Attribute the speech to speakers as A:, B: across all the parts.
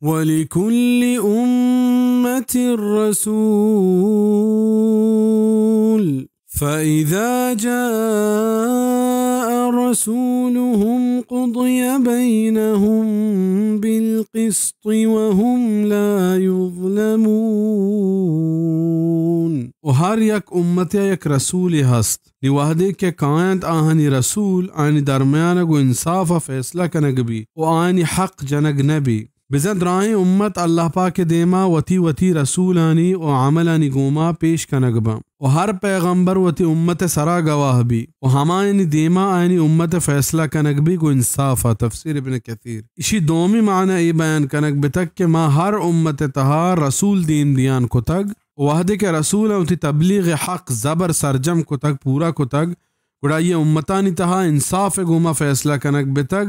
A: वलिकुल्लि उम्मतिर रसूल फ़इज़ा जाअ रसूलुहुम क़ुदिय बैनहुम बिलक़िस्ति वहुम ला युज़लमून। और हर यक उम्मत यक रसूल हस्त निवाहदे के कायंत आहनी रसूल आनी दरमियान गो इंसाफ फैसला कनग भी और आनी हक जनग नबी बिज़द राही उम्मत अल्लाह पाक देमा वती वती रसूलानी और अमलानी गोमा पेश कनगबा और हर पैगंबर वती उम्मत सरा गवाह भी और हमायनी देमा आनी उम्मत फैसला कनग भी को इंसाफा। तफसीर इब्न कसीर इसी दोमी माना ये बयान कनग बितक के माँ हर उम्मत तहा रसूल दीन दियान को तग वाहदे के रसूल उती तबलीग हक ज़बर सरजम को तक पूरा को तक गुड़ा ये उम्मतानी तहा इंसाफ गोमा फैसला कनग बितक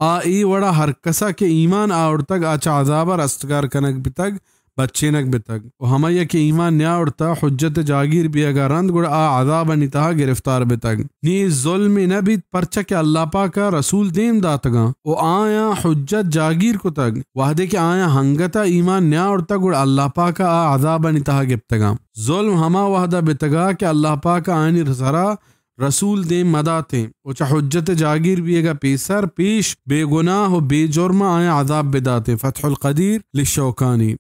A: आ ई वड़ा हर कसा के ईमान आवड़तग आचा अजाबर अस्तगार कनक बितग बच्चेनक बितग और हमया के ईमान न्या उड़ता हुज्जत जागीर भी अगर रंद गुड़ आ अजाब नितहा गिरफ्तार बितग नी जुल्म नबी परचा के अल्लाह पाका रसूल देम दातगा ओ आया हुज्जत जागीर को तग वाहदे के आया हंगता ईमान न्या उड़ता गुड़ अल्लाह पाका आ अजाब नितहा गिप्तगा जुल्म हमा वाहदा बितगा के अल्लाह पाका आनी सरा रसूल दे मदाते उचा हुज्जत जागीर बिएगा पेसर पेश बेगुनाह बेजुर्मा आया अजाब बिदाते। फतहुल क़दीर लिशौकानी।